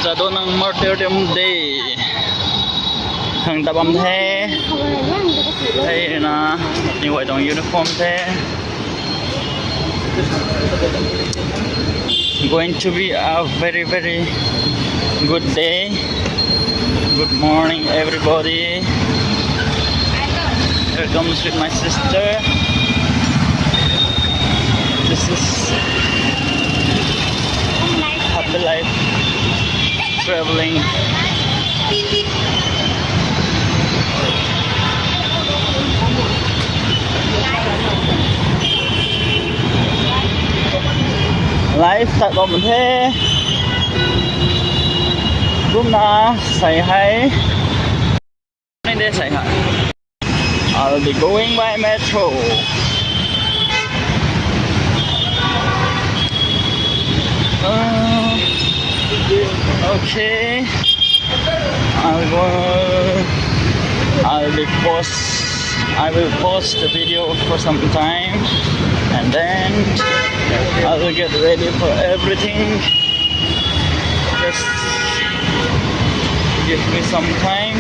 Jadonang Martyrdom Day. Thằng ta bấm thế. Đây là những hoạt động uniform thế. Going to be a very good day. Good morning everybody. Here comes with my sister. This is happy life traveling. Life tại bọn mình thế. Chúng ta say hay nên để say hả? I'll be going by metro. Okay. I will post the video for some time, and then I will get ready for everything. Just give me some time.